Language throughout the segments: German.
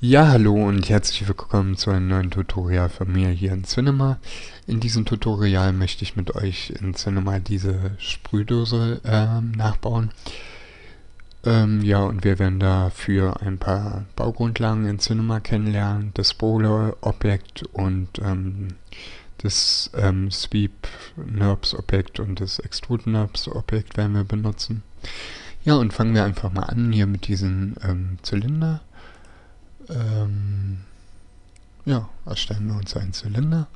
Ja, hallo und herzlich willkommen zu einem neuen Tutorial von mir hier in Cinema. In diesem Tutorial möchte ich mit euch in Cinema diese Sprühdose nachbauen. Ja, und wir werden dafür ein paar Baugrundlagen in Cinema kennenlernen. Das Bowler-Objekt und das Sweep-NURBS-Objekt und das Extrude-NURBS-Objekt werden wir benutzen. Ja, und fangen wir einfach mal an hier mit diesem Zylinder. Ja, erstellen wir uns einen Zylinder.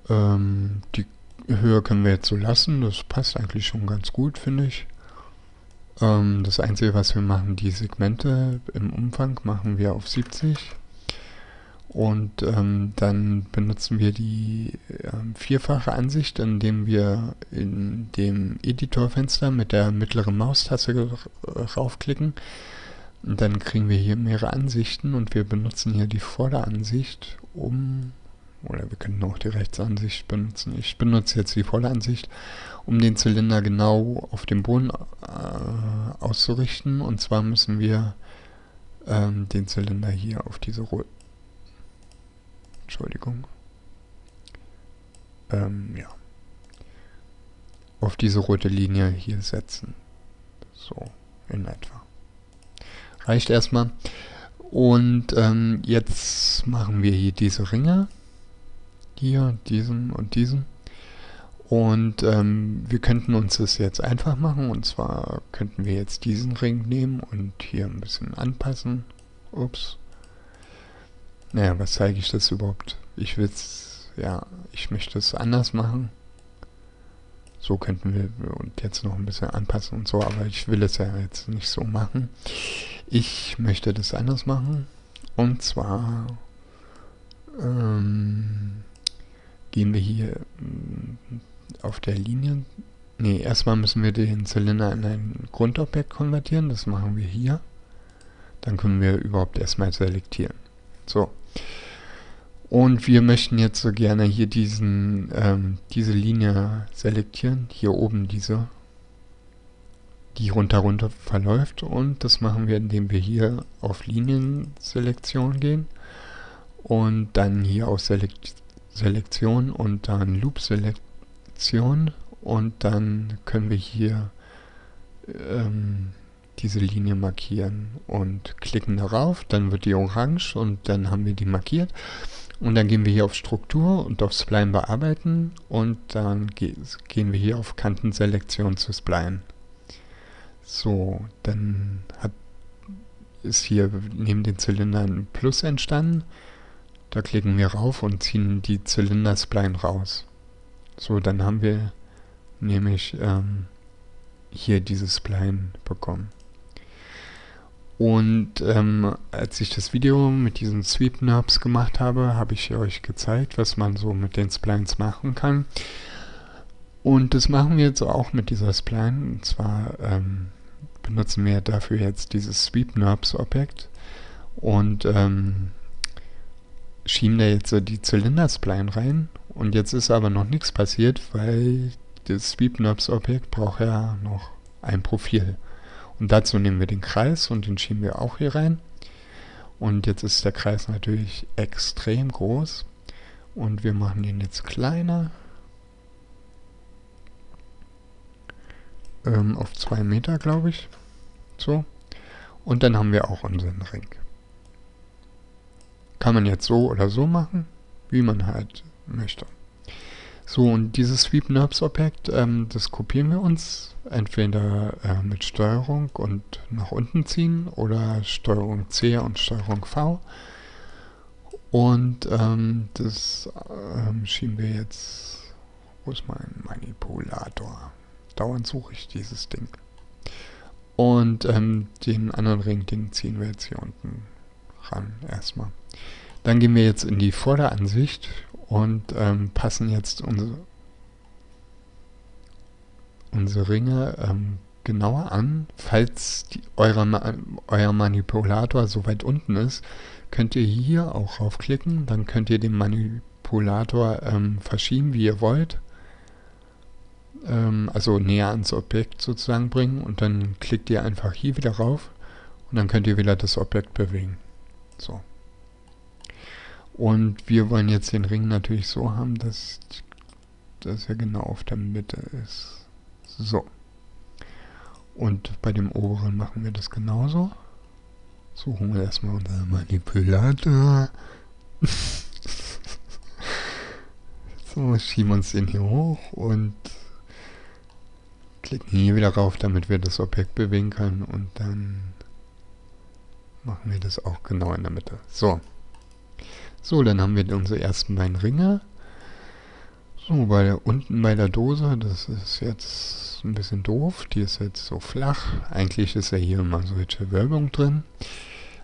Die Höhe können wir jetzt so lassen, das passt eigentlich schon ganz gut, finde ich. Das Einzige, was wir machen, die Segmente im Umfang machen wir auf 70. Und dann benutzen wir die vierfache Ansicht, indem wir in dem Editorfenster mit der mittleren Maustaste raufklicken. Und dann kriegen wir hier mehrere Ansichten und wir benutzen hier die Vorderansicht, oder wir könnten auch die Rechtsansicht benutzen. Ich benutze jetzt die Vorderansicht, um den Zylinder genau auf dem Boden auszurichten. Und zwar müssen wir den Zylinder hier auf diese ja, auf diese rote Linie hier setzen. So, in etwa. Reicht erstmal. Und jetzt machen wir hier diese Ringe. Hier, diesen und diesen. Und wir könnten uns das jetzt einfach machen. Und zwar könnten wir jetzt diesen Ring nehmen und hier ein bisschen anpassen. Ups. Naja, was zeige ich das überhaupt? Ich möchte es anders machen. So könnten wir und jetzt noch ein bisschen anpassen und so, aber ich will es ja jetzt nicht so machen. Ich möchte das anders machen. Und zwar gehen wir hier auf der Linie. Ne, erstmal müssen wir den Zylinder in ein Grundobjekt konvertieren. Das machen wir hier. Dann können wir überhaupt erstmal selektieren. So. Und wir möchten jetzt so gerne hier diese Linie selektieren. Hier oben diese, die runter verläuft. Und das machen wir, indem wir hier auf Linienselektion gehen. Und dann hier auf Selektion und dann Loop-Selektion. Und dann können wir hier diese Linie markieren und klicken darauf. Dann wird die orange und dann haben wir die markiert. Und dann gehen wir hier auf Struktur und auf Spline bearbeiten und dann gehen wir hier auf Kantenselektion zu Spline. So, dann ist hier neben den Zylindern ein Plus entstanden. Da klicken wir rauf und ziehen die Zylinder-Spline raus. So, dann haben wir nämlich hier dieses Spline bekommen. Und als ich das Video mit diesen Sweep-NURBS gemacht habe, habe ich euch gezeigt, was man so mit den Splines machen kann. Und das machen wir jetzt auch mit dieser Spline. Und zwar benutzen wir dafür jetzt dieses Sweep-NURBS-Objekt und schieben da jetzt die Zylinder-Spline rein. Und jetzt ist aber noch nichts passiert, weil das Sweep-NURBS-Objekt braucht ja noch ein Profil. Und dazu nehmen wir den Kreis und den schieben wir auch hier rein. Und jetzt ist der Kreis natürlich extrem groß. Und wir machen ihn jetzt kleiner. Auf 2 Meter, glaube ich. So. Und dann haben wir auch unseren Ring. Kann man jetzt so oder so machen, wie man halt möchte. So, und dieses Sweep-NURBS-Objekt, das kopieren wir uns entweder mit Steuerung und nach unten ziehen oder Steuerung C und Steuerung V. Und das schieben wir jetzt. Wo ist mein Manipulator? Dauernd suche ich dieses Ding. Und den anderen Ring, den ziehen wir jetzt hier unten ran erstmal. Dann gehen wir jetzt in die Vorderansicht und passen jetzt unsere Ringe genauer an. Falls euer Manipulator so weit unten ist, könnt ihr hier auch raufklicken. Dann könnt ihr den Manipulator verschieben, wie ihr wollt. Also näher ans Objekt sozusagen bringen. Und dann klickt ihr einfach hier wieder rauf Und dann könnt ihr wieder das Objekt bewegen. So. Und wir wollen jetzt den Ring natürlich so haben, dass er genau auf der Mitte ist. So. Und bei dem oberen machen wir das genauso. Suchen wir erstmal unseren Manipulator. So, schieben uns den hier hoch und klicken hier wieder rauf, damit wir das Objekt bewegen können. Und dann machen wir das auch genau in der Mitte. So. So, dann haben wir unsere ersten beiden Ringe. So, unten bei der Dose, das ist jetzt ein bisschen doof. Die ist jetzt so flach. Eigentlich ist ja hier immer solche Wölbung drin.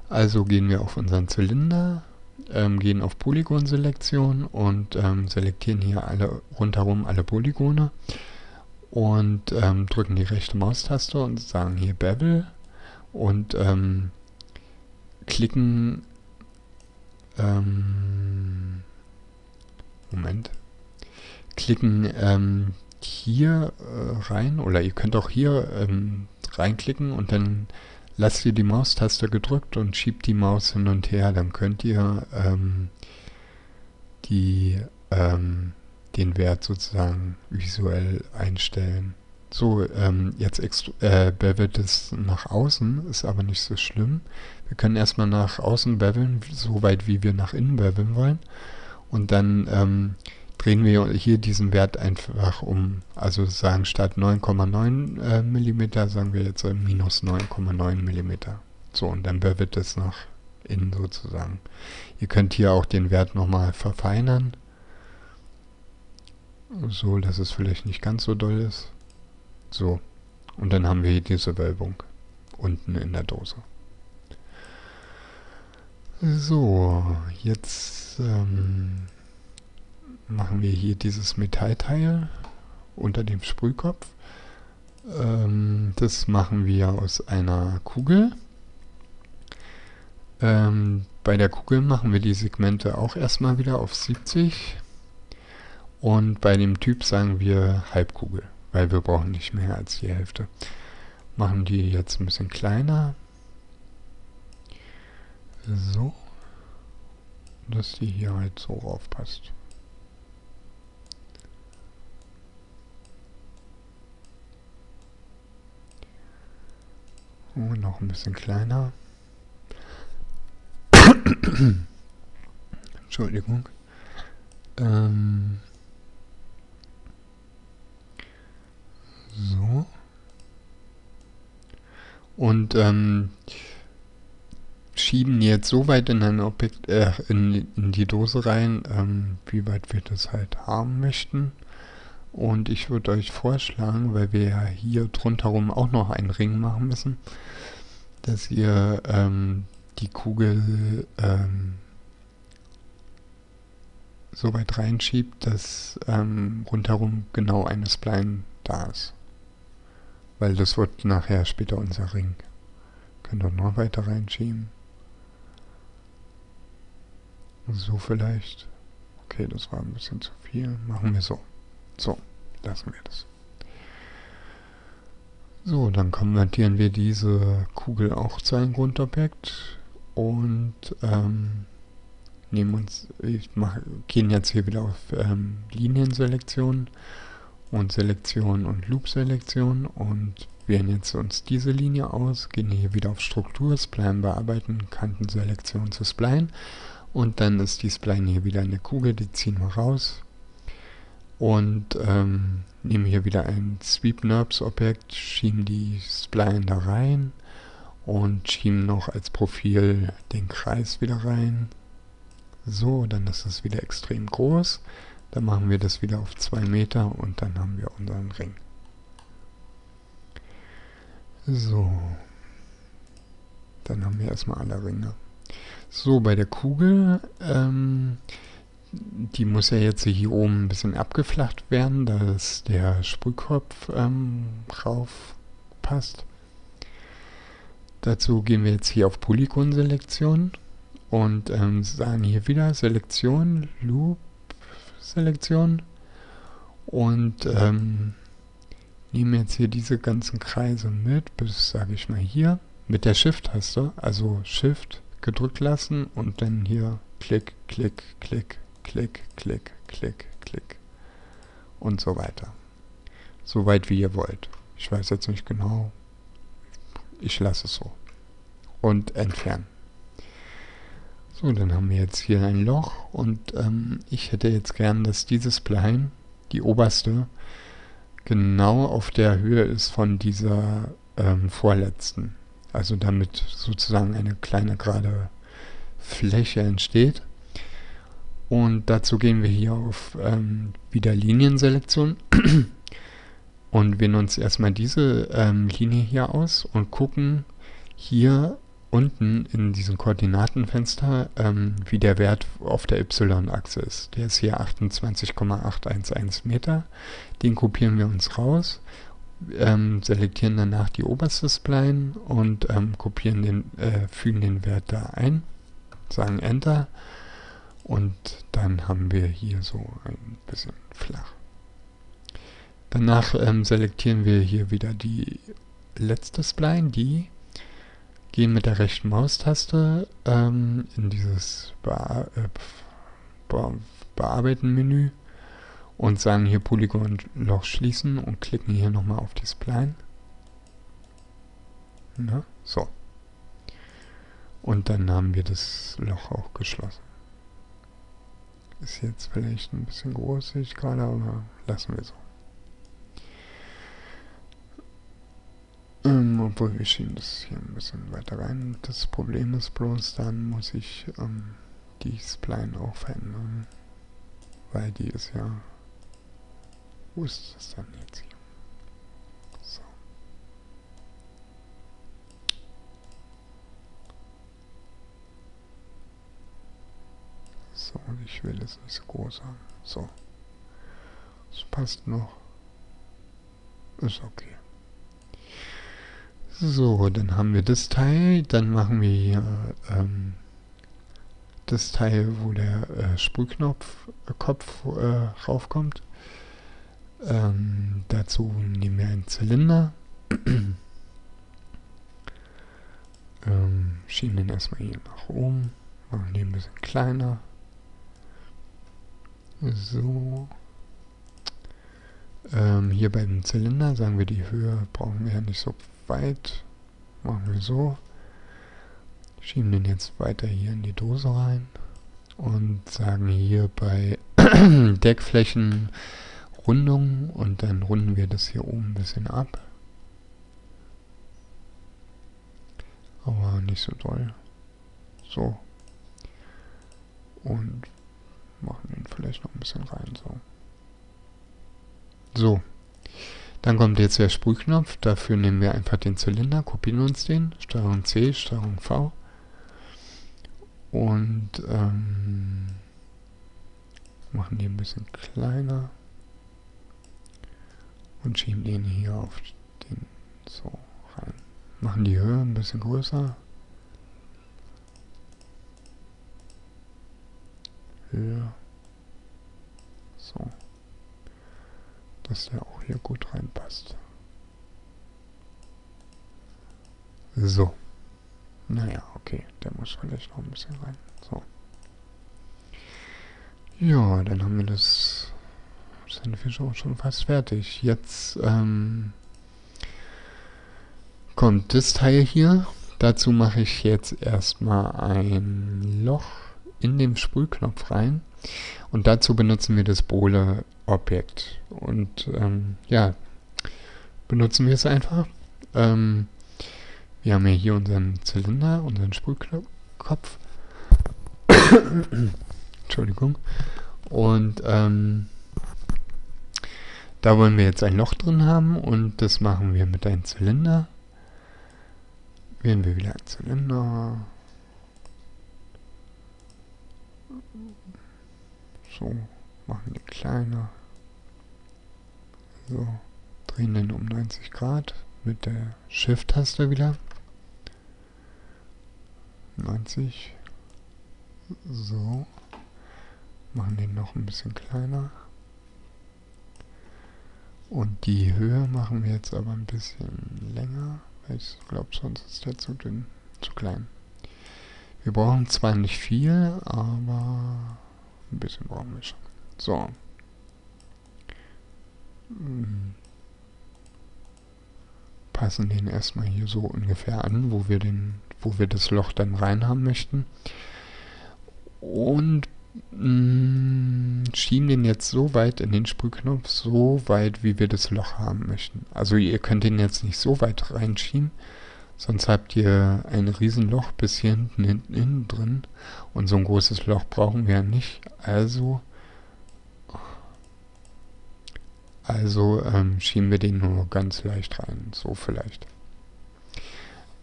Also gehen wir auf unseren Zylinder, gehen auf Polygonselektion und selektieren hier rundherum alle Polygone und drücken die rechte Maustaste und sagen hier Bevel und klicken klicken hier rein, oder ihr könnt auch hier reinklicken und dann lasst ihr die Maustaste gedrückt und schiebt die Maus hin und her. Dann könnt ihr den Wert sozusagen visuell einstellen. So, jetzt bevelt es nach außen, ist aber nicht so schlimm. Wir können erstmal nach außen beveln, so weit wie wir nach innen beveln wollen. Und dann drehen wir hier diesen Wert einfach um. Also sagen statt 9,9 mm, sagen wir jetzt minus 9,9 mm. So, und dann bevelt es nach innen sozusagen. Ihr könnt hier auch den Wert nochmal verfeinern. So, dass es vielleicht nicht ganz so doll ist. So, und dann haben wir hier diese Wölbung unten in der Dose. So, jetzt machen wir hier dieses Metallteil unter dem Sprühkopf. Das machen wir aus einer Kugel. Bei der Kugel machen wir die Segmente auch erstmal wieder auf 70. Und bei dem Typ sagen wir Halbkugel, weil wir brauchen nicht mehr als die Hälfte. Machen die jetzt ein bisschen kleiner. So. Dass die hier halt so raufpasst. Und noch ein bisschen kleiner. Entschuldigung. So. Und schieben jetzt so weit in ein Objekt, in die Dose rein, wie weit wir das halt haben möchten. Und ich würde euch vorschlagen, weil wir ja hier drunterrum auch noch einen Ring machen müssen, dass ihr die Kugel so weit reinschiebt, dass rundherum genau eine Spline da ist. Weil das wird nachher später unser Ring. Könnt ihr noch weiter reinschieben. So vielleicht. Okay, das war ein bisschen zu viel. Machen wir so. So, lassen wir das. So, dann konvertieren wir diese Kugel auch zu einem Grundobjekt und gehen jetzt hier wieder auf Linienselektion und Selektion und Loop-Selektion und wählen jetzt uns diese Linie aus, gehen hier wieder auf Struktur, Spline bearbeiten, Kantenselektion zu Spline und dann ist die Spline hier wieder eine Kugel, die ziehen wir raus und nehmen hier wieder ein Sweep-NURBS-Objekt, schieben die Spline da rein und schieben noch als Profil den Kreis wieder rein. So, dann ist es wieder extrem groß. Dann machen wir das wieder auf 2 Meter und dann haben wir unseren Ring. So. Dann haben wir erstmal alle Ringe. So, bei der Kugel, die muss ja jetzt hier oben ein bisschen abgeflacht werden, dass der Sprühkopf drauf passt. Dazu gehen wir jetzt hier auf Polygonselektion und sagen hier wieder Selektion, Loop, Selektion und nehmen jetzt hier diese ganzen Kreise mit, bis, sage ich mal, hier mit der Shift-Taste, also Shift gedrückt lassen und dann hier Klick, Klick, Klick, Klick, Klick, Klick, Klick und so weiter. So weit wie ihr wollt. Ich weiß jetzt nicht genau. Ich lasse es so. Und entfernen. So, dann haben wir jetzt hier ein Loch und ich hätte jetzt gern, dass dieses Spline, die oberste, genau auf der Höhe ist von dieser vorletzten. Also damit sozusagen eine kleine gerade Fläche entsteht. Und dazu gehen wir hier auf wieder Linienselektion und wählen uns erstmal diese Linie hier aus und gucken hier unten in diesem Koordinatenfenster, wie der Wert auf der Y-Achse ist. Der ist hier 28,811 Meter. Den kopieren wir uns raus, selektieren danach die oberste Spline und fügen den Wert da ein, sagen Enter und dann haben wir hier so ein bisschen flach. Danach selektieren wir hier wieder die letzte Spline, gehen mit der rechten Maustaste in dieses Bearbeiten-Menü und sagen hier Polygonloch schließen und klicken hier nochmal auf die Spline. Na, so. Und dann haben wir das Loch auch geschlossen. Ist jetzt vielleicht ein bisschen groß, sehe ich gerade, aber lassen wir so. Obwohl wir schieben das hier ein bisschen weiter rein. Das Problem ist bloß, dann muss ich die Spline auch verändern. Weil die ist ja... Wo ist das dann jetzt hier? So. So, ich will das nicht so groß haben. So. Das passt noch. Ist okay. So, dann haben wir das Teil, dann machen wir hier das Teil, wo der Sprühknopf-Kopf raufkommt. Dazu nehmen wir einen Zylinder, schieben den erstmal hier nach oben, machen den ein bisschen kleiner. So. Hier bei dem Zylinder sagen wir, die Höhe brauchen wir ja nicht so weit. Machen wir so. Schieben den jetzt weiter hier in die Dose rein. Und sagen hier bei Deckflächen Rundung. Und dann runden wir das hier oben ein bisschen ab. Aber nicht so doll. So. Und machen den vielleicht noch ein bisschen rein. So. So. Dann kommt jetzt der Sprühknopf, dafür nehmen wir einfach den Zylinder, kopieren uns den, Steuerung C, Steuerung V und machen den ein bisschen kleiner und schieben den hier auf den so rein. Machen die Höhe ein bisschen größer. Höhe. So. Dass der auch hier gut reinpasst. So. Naja, okay. Der muss vielleicht noch ein bisschen rein. So. Ja, dann haben wir das Sandwich auch schon fast fertig. Jetzt kommt das Teil hier. Dazu mache ich jetzt erstmal ein Loch in den Sprühknopf rein. Und dazu benutzen wir das Bowle-Objekt. Und ja, benutzen wir es einfach. Wir haben ja hier unseren Zylinder, unseren Sprühkopf. Entschuldigung. Und da wollen wir jetzt ein Loch drin haben und das machen wir mit einem Zylinder. Wählen wir wieder einen Zylinder. So, machen den kleiner. So, drehen den um 90 Grad mit der Shift-Taste wieder. 90. So. Machen den noch ein bisschen kleiner. Und die Höhe machen wir jetzt aber ein bisschen länger. weil ich glaube, sonst ist der zu dünn, zu klein. Wir brauchen zwar nicht viel, aber ein bisschen brauchen wir schon. So. Passen den erstmal hier so ungefähr an, wo wir das Loch dann rein haben möchten. Und schieben den jetzt so weit in den Sprühknopf, so weit, wie wir das Loch haben möchten. Also ihr könnt den jetzt nicht so weit reinschieben, sonst habt ihr ein riesen Loch bis hier hinten innen drin. Und so ein großes Loch brauchen wir ja nicht. Also schieben wir den nur ganz leicht rein. So vielleicht.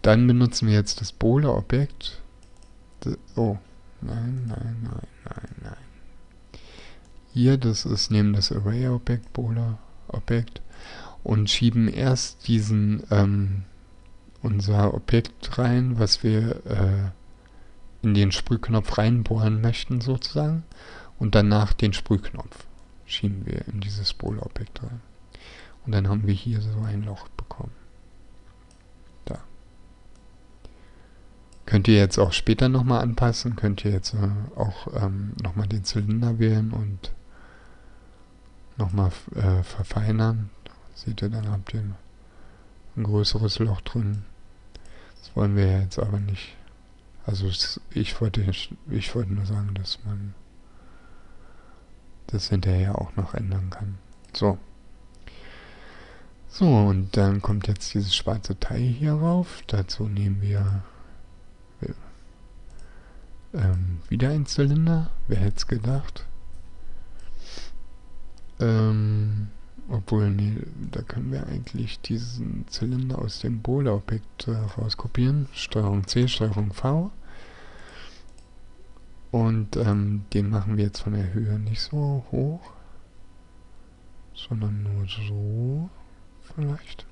Dann benutzen wir jetzt das Bowler-Objekt. Oh, nein. Hier, das ist neben das Array-Objekt, Bowler-Objekt, und schieben erst unser Objekt rein, was wir in den Sprühknopf reinbohren möchten sozusagen, und danach den Sprühknopf schieben wir in dieses Bowler-Objekt rein. Und dann haben wir hier so ein Loch bekommen. Da. Könnt ihr jetzt auch später nochmal anpassen, könnt ihr jetzt auch nochmal den Zylinder wählen und nochmal verfeinern. Seht ihr, dann habt ihr ein größeres Loch drin. Das wollen wir jetzt aber nicht. Also ich wollte nur sagen, dass man das hinterher auch noch ändern kann. So. So, und dann kommt jetzt dieses schwarze Teil hier rauf. Dazu nehmen wir wieder einen Zylinder. Wer hätte es gedacht? Obwohl, nee, da können wir eigentlich diesen Zylinder aus dem Bowler-Objekt rauskopieren. Steuerung C, Steuerung V. Und den machen wir jetzt von der Höhe nicht so hoch, sondern nur so vielleicht.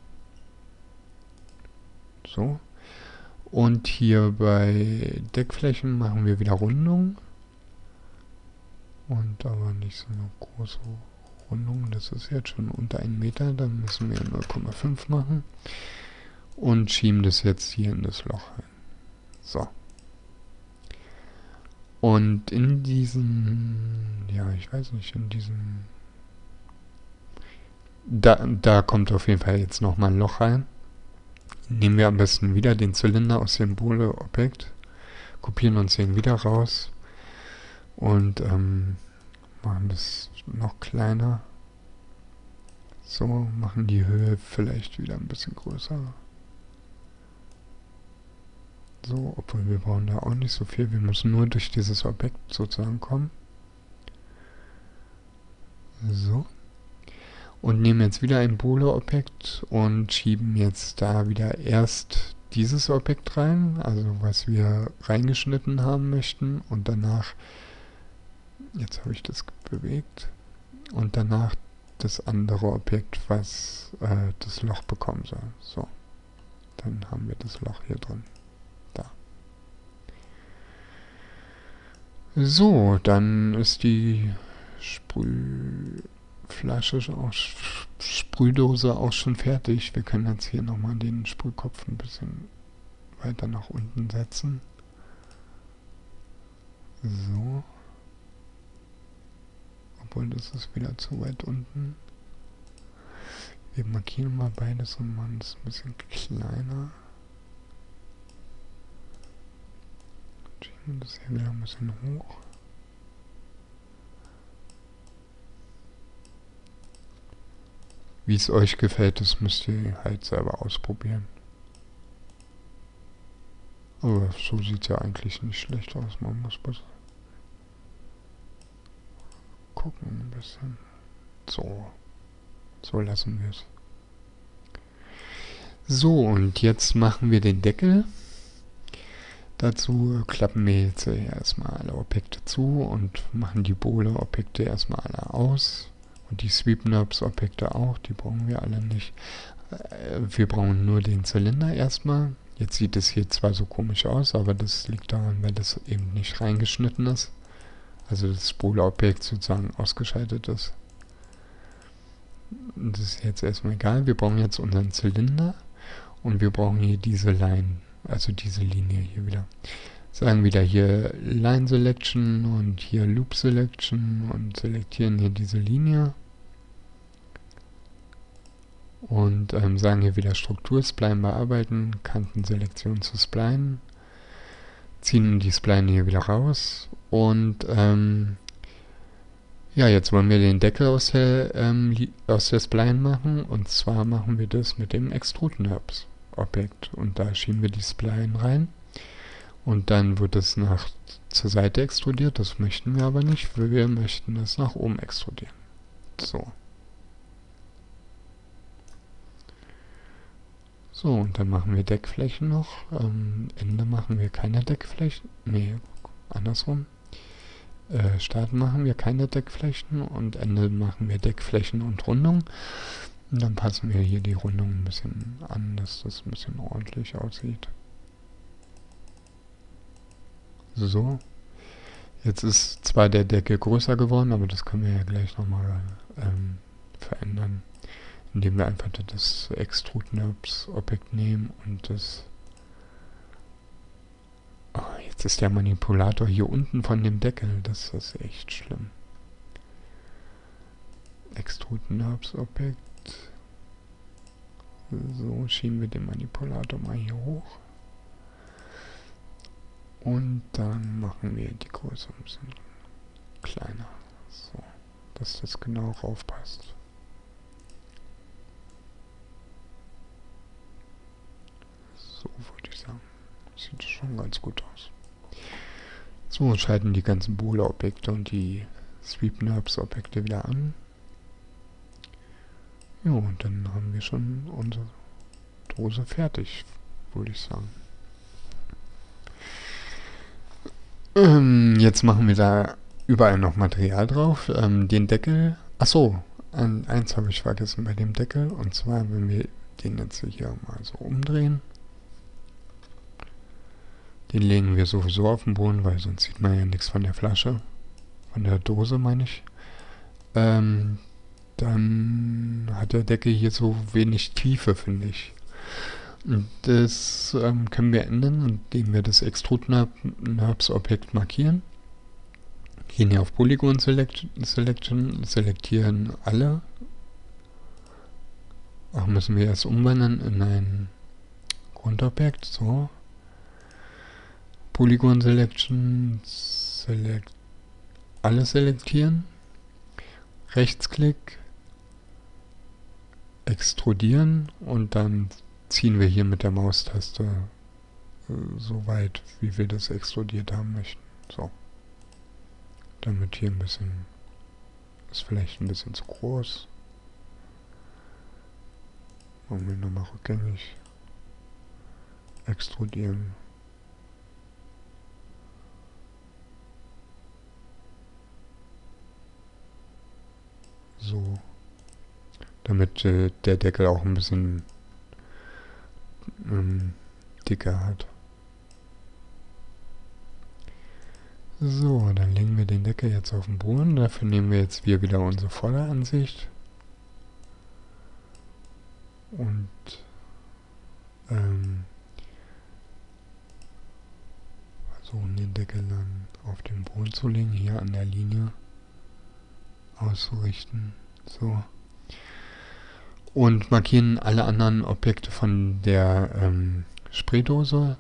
So. Und hier bei Deckflächen machen wir wieder Rundung. Und aber nicht so eine große Rundung. Das ist jetzt schon unter 1 Meter. Dann müssen wir 0,5 machen. Und schieben das jetzt hier in das Loch rein. So. Und in diesen, ja, ich weiß nicht, in diesen, da kommt auf jeden Fall jetzt nochmal ein Loch rein. Nehmen wir am besten wieder den Zylinder aus dem Bowler-Objekt, kopieren uns den wieder raus und machen das noch kleiner. So, machen die Höhe vielleicht wieder ein bisschen größer. So, obwohl wir brauchen da auch nicht so viel. Wir müssen nur durch dieses Objekt sozusagen kommen. So. Und nehmen jetzt wieder ein Bowler-Objekt und schieben jetzt da wieder erst dieses Objekt rein, also was wir reingeschnitten haben möchten, und danach, jetzt habe ich das bewegt, und danach das andere Objekt, was das Loch bekommen soll. So, dann haben wir das Loch hier drin. Da. So, dann ist die Sprühdose auch schon fertig. Wir können jetzt hier nochmal den Sprühkopf ein bisschen weiter nach unten setzen. So. Obwohl, das ist wieder zu weit unten. Wir markieren mal beides und machen es ein bisschen kleiner. Schieben das hier wieder ein bisschen hoch. Wie es euch gefällt, das müsst ihr halt selber ausprobieren. Aber so sieht es ja eigentlich nicht schlecht aus. Man muss bloß gucken ein bisschen. So lassen wir es. So, und jetzt machen wir den Deckel. Dazu klappen wir jetzt erstmal alle Objekte zu und machen die Bowler-Objekte erstmal alle aus. Und die Sweep-Knobs-Objekte auch, die brauchen wir alle nicht. Wir brauchen nur den Zylinder erstmal. Jetzt sieht es hier zwar so komisch aus, aber das liegt daran, weil das eben nicht reingeschnitten ist. Also das Bowler-Objekt sozusagen ausgeschaltet ist. Das ist jetzt erstmal egal. Wir brauchen jetzt unseren Zylinder. Und wir brauchen hier diese Line, also diese Linie hier wieder. Sagen wieder hier Line Selection und hier Loop Selection und selektieren hier diese Linie. Und sagen hier wieder Struktur, Spline bearbeiten, Kantenselektion zu Spline. Ziehen die Spline hier wieder raus. Und ja, jetzt wollen wir den Deckel aus der Spline machen. Und zwar machen wir das mit dem Extrude NURBS Objekt. Und da schieben wir die Spline rein. Und dann wird es zur Seite extrudiert. Das möchten wir aber nicht. Wir möchten es nach oben extrudieren. So. So, und dann machen wir Deckflächen noch. Ende machen wir keine Deckflächen. Nee, andersrum. Starten machen wir keine Deckflächen und Ende machen wir Deckflächen und Rundung. Und dann passen wir hier die Rundung ein bisschen an, dass das ein bisschen ordentlich aussieht. So. Jetzt ist zwar der Deckel größer geworden, aber das können wir ja gleich nochmal verändern, indem wir einfach das Extrude NURBS Objekt nehmen und das... Oh, jetzt ist der Manipulator hier unten von dem Deckel, das ist echt schlimm. Extrude NURBS Objekt. So, schieben wir den Manipulator mal hier hoch. Und dann machen wir die Größe ein bisschen kleiner. So, dass das genau raufpasst. So würde ich sagen. Sieht schon ganz gut aus. So, schalten die ganzen Boolean-Objekte und die Sweep NURBS Objekte wieder an. Ja, und dann haben wir schon unsere Dose fertig, würde ich sagen. Jetzt machen wir da überall noch Material drauf. Den Deckel. Achso, eins habe ich vergessen bei dem Deckel. Und zwar, wenn wir den jetzt hier mal so umdrehen. Den legen wir sowieso auf den Boden, weil sonst sieht man ja nichts von der Flasche. Von der Dose, meine ich. Dann hat der Deckel hier so wenig Tiefe, finde ich. Und das können wir ändern, indem wir das Extrude NURBS Objekt markieren. Gehen hier auf Polygon Selection, selektieren alle. Auch müssen wir erst umwandeln in ein Grundobjekt. So. Polygon Selection, alles selektieren. Rechtsklick, extrudieren und dann ziehen wir hier mit der Maustaste so weit, wie wir das extrudiert haben möchten. So. Damit hier ein bisschen, ist vielleicht ein bisschen zu groß. Machen wir nochmal rückgängig. Extrudieren. So. Damit der Deckel auch ein bisschen dicker hat. So, dann legen wir den Deckel jetzt auf den Boden. Dafür nehmen wir jetzt wieder unsere Vorderansicht. Und versuchen den Deckel dann auf den Boden zu legen, hier an der Linie auszurichten. So. Und markieren alle anderen Objekte von der Sprühdose.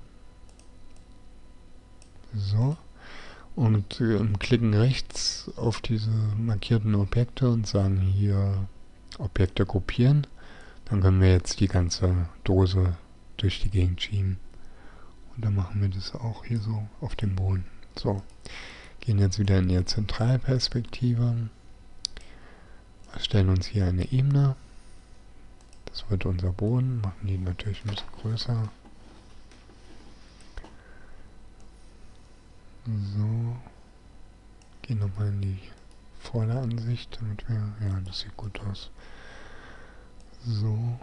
So. Und klicken rechts auf diese markierten Objekte und sagen hier Objekte gruppieren. Dann können wir jetzt die ganze Dose durch die Gegend schieben. Und dann machen wir das auch hier so auf dem Boden. So. Gehen jetzt wieder in die Zentralperspektive. Erstellen uns hier eine Ebene. Das wird unser Boden. Machen die natürlich ein bisschen größer. So. Gehen nochmal in die Vorderansicht, damit wir... Ja, das sieht gut aus. So.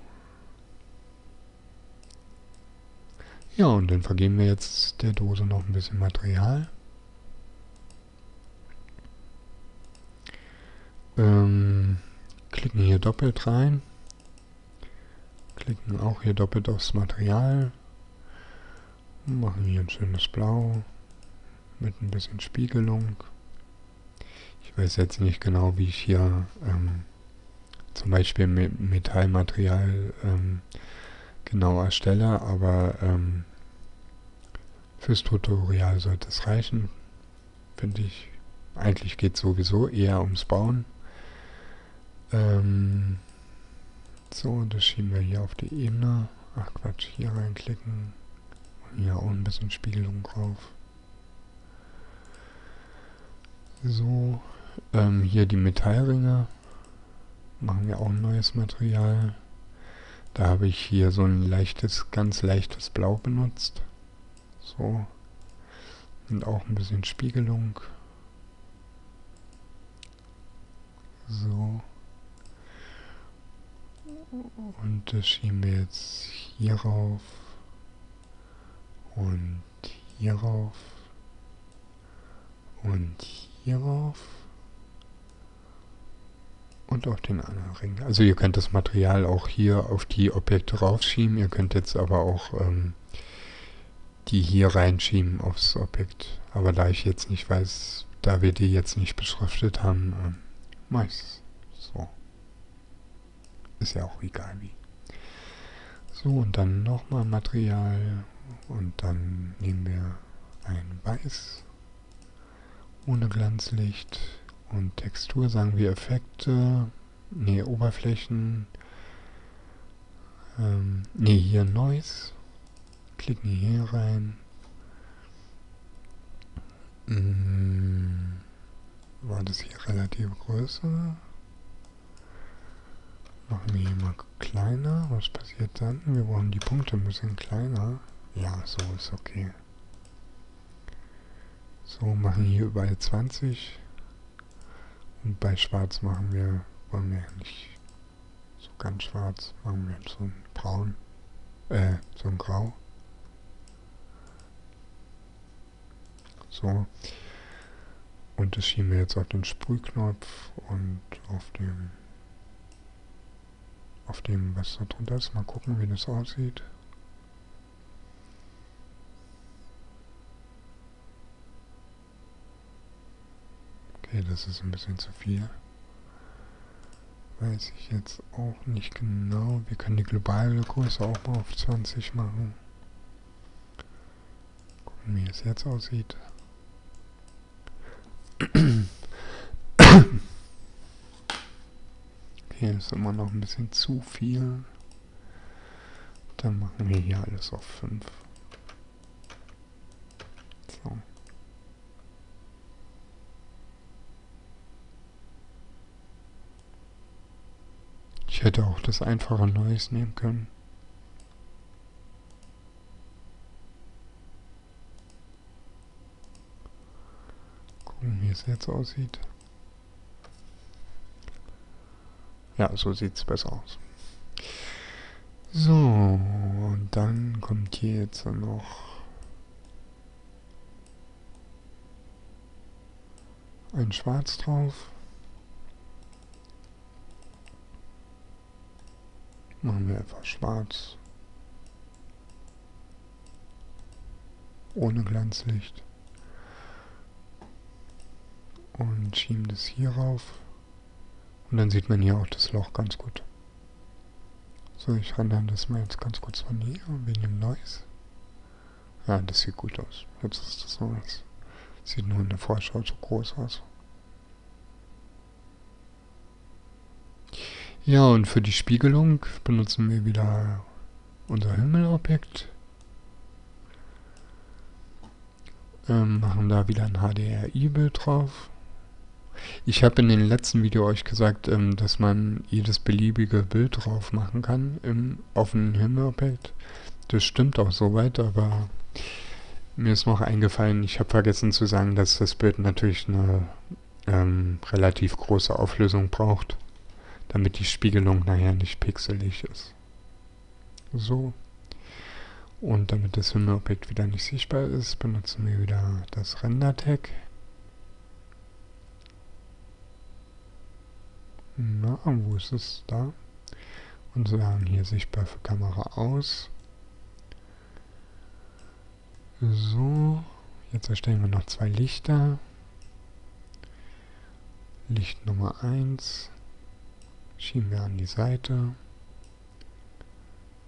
Ja, und dann vergeben wir jetzt der Dose noch ein bisschen Material. Klicken hier doppelt rein. klicken auch hier doppelt aufs Material, machen hier ein schönes Blau mit ein bisschen Spiegelung. Ich weiß jetzt nicht genau, wie ich hier zum Beispiel Metallmaterial genau erstelle, aber fürs Tutorial sollte es reichen, finde ich. Eigentlich geht es sowieso eher ums Bauen. So, das schieben wir hier auf die Ebene. Ach Quatsch, hier reinklicken. Und hier auch ein bisschen Spiegelung drauf. So, hier die Metallringe. Machen wir auch ein neues Material. Da habe ich hier so ein leichtes, ganz leichtes Blau benutzt. So. Und auch ein bisschen Spiegelung. So. Und das schieben wir jetzt hier rauf. Und hier rauf. Und hier rauf. Und auf den anderen Ring. Also ihr könnt das Material auch hier auf die Objekte raufschieben. Ihr könnt jetzt aber auch die hier reinschieben aufs Objekt. Aber da ich jetzt nicht weiß, da wir die jetzt nicht beschriftet haben, mache ich es so. Ist ja auch egal wie. So, und dann nochmal Material. Und dann nehmen wir ein Weiß. Ohne Glanzlicht. Und Textur sagen wir Effekte. Ne, Oberflächen. Ne, hier Noise. Klicken hier rein. War das hier relativ größer? Machen wir hier mal kleiner. Was passiert dann? Wir brauchen die Punkte ein bisschen kleiner. Ja, so ist okay. So, machen hier überall 20. Und bei Schwarz wollen wir nicht so ganz schwarz. Machen wir so ein Braun. So ein Grau. So. Und das schieben wir jetzt auf den Sprühknopf und auf dem, was da drunter ist. Mal gucken, wie das aussieht. Okay, das ist ein bisschen zu viel. Weiß ich jetzt auch nicht genau. Wir können die globale Größe auch mal auf 20 machen. Gucken, wie es jetzt aussieht. Okay, ist immer noch ein bisschen zu viel. Dann machen wir hier alles auf 5. So. Ich hätte auch das einfache Neues nehmen können. Gucken, wie es jetzt aussieht. Ja, so sieht es besser aus. So, und dann kommt hier jetzt noch ein Schwarz drauf. Machen wir einfach schwarz. Ohne Glanzlicht. Und schieben das hier rauf. Und dann sieht man hier auch das Loch ganz gut. So, ich rendere das mal jetzt ganz kurz von hier, wegen dem Noise. Ja, das sieht gut aus. Jetzt ist das Noise. Sieht nur in der Vorschau so groß aus. Ja, und für die Spiegelung benutzen wir wieder unser Himmelobjekt. Machen da wieder ein HDRI-Bild drauf. Ich habe in den letzten Video euch gesagt, dass man jedes beliebige Bild drauf machen kann auf ein Himmelobjekt. Das stimmt auch soweit, aber mir ist noch eingefallen, ich habe vergessen zu sagen, dass das Bild natürlich eine relativ große Auflösung braucht, damit die Spiegelung nachher nicht pixelig ist. So. Und damit das Himmelobjekt wieder nicht sichtbar ist, benutzen wir wieder das Render-Tag. Na, wo ist es? Da. und sagen hier sichtbar für Kamera aus. So, jetzt erstellen wir noch 2 Lichter. Licht Nummer 1 schieben wir an die Seite.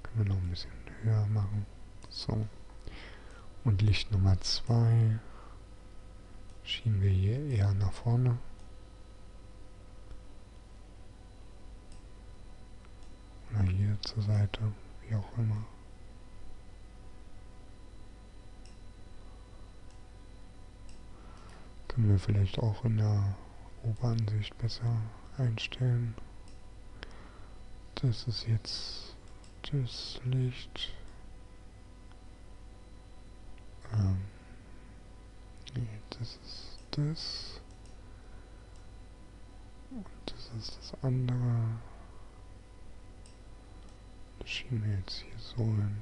Können wir noch ein bisschen höher machen. So. Und Licht Nummer 2 schieben wir hier eher nach vorne. Oder hier zur Seite, wie auch immer. Können wir vielleicht auch in der Oberansicht besser einstellen. Das ist jetzt das Licht. Nee, das ist das. Und das ist das andere. Das schieben wir jetzt hier so hin.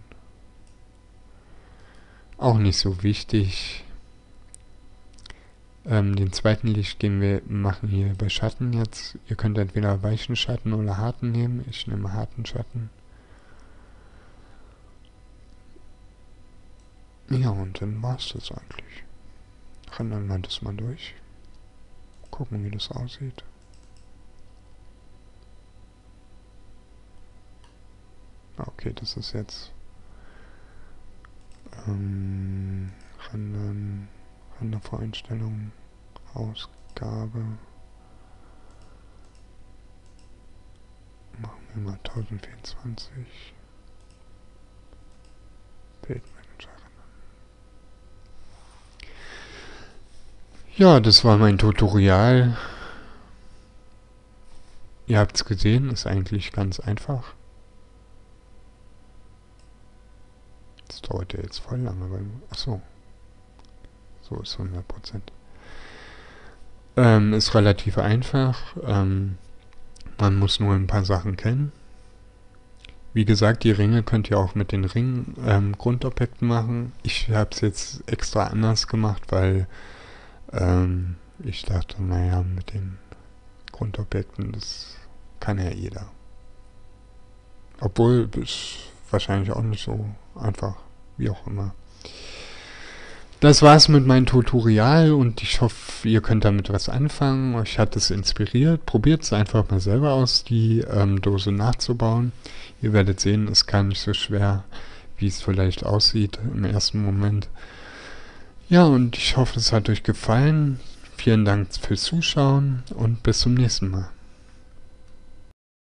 Auch nicht so wichtig. Den zweiten Licht machen hier bei Schatten jetzt. Ihr könnt entweder weichen Schatten oder harten nehmen. Ich nehme harten Schatten. Ja, und dann war es das eigentlich. Rendern wir das mal durch. Gucken, wie das aussieht. Okay, das ist jetzt Rendern. Rendervoreinstellungen, Ausgabe, machen wir mal 1024, Bildmanager rendern. Ja, das war mein Tutorial. Ihr habt es gesehen, ist eigentlich ganz einfach. Das dauert ja jetzt voll lange, weil... Achso. So ist 100%. Ist relativ einfach. Man muss nur ein paar Sachen kennen. Wie gesagt, die Ringe könnt ihr auch mit den Ring-Grundobjekten machen. Ich habe es jetzt extra anders gemacht, weil ich dachte, naja, mit den Grundobjekten, das kann ja jeder. Obwohl, ist wahrscheinlich auch nicht so einfach, wie auch immer. Das war's mit meinem Tutorial und ich hoffe, ihr könnt damit was anfangen. Euch hat es inspiriert. Probiert es einfach mal selber aus, die Dose nachzubauen. Ihr werdet sehen, es ist gar nicht so schwer, wie es vielleicht aussieht im ersten Moment. Ja, und ich hoffe, es hat euch gefallen. Vielen Dank fürs Zuschauen und bis zum nächsten Mal.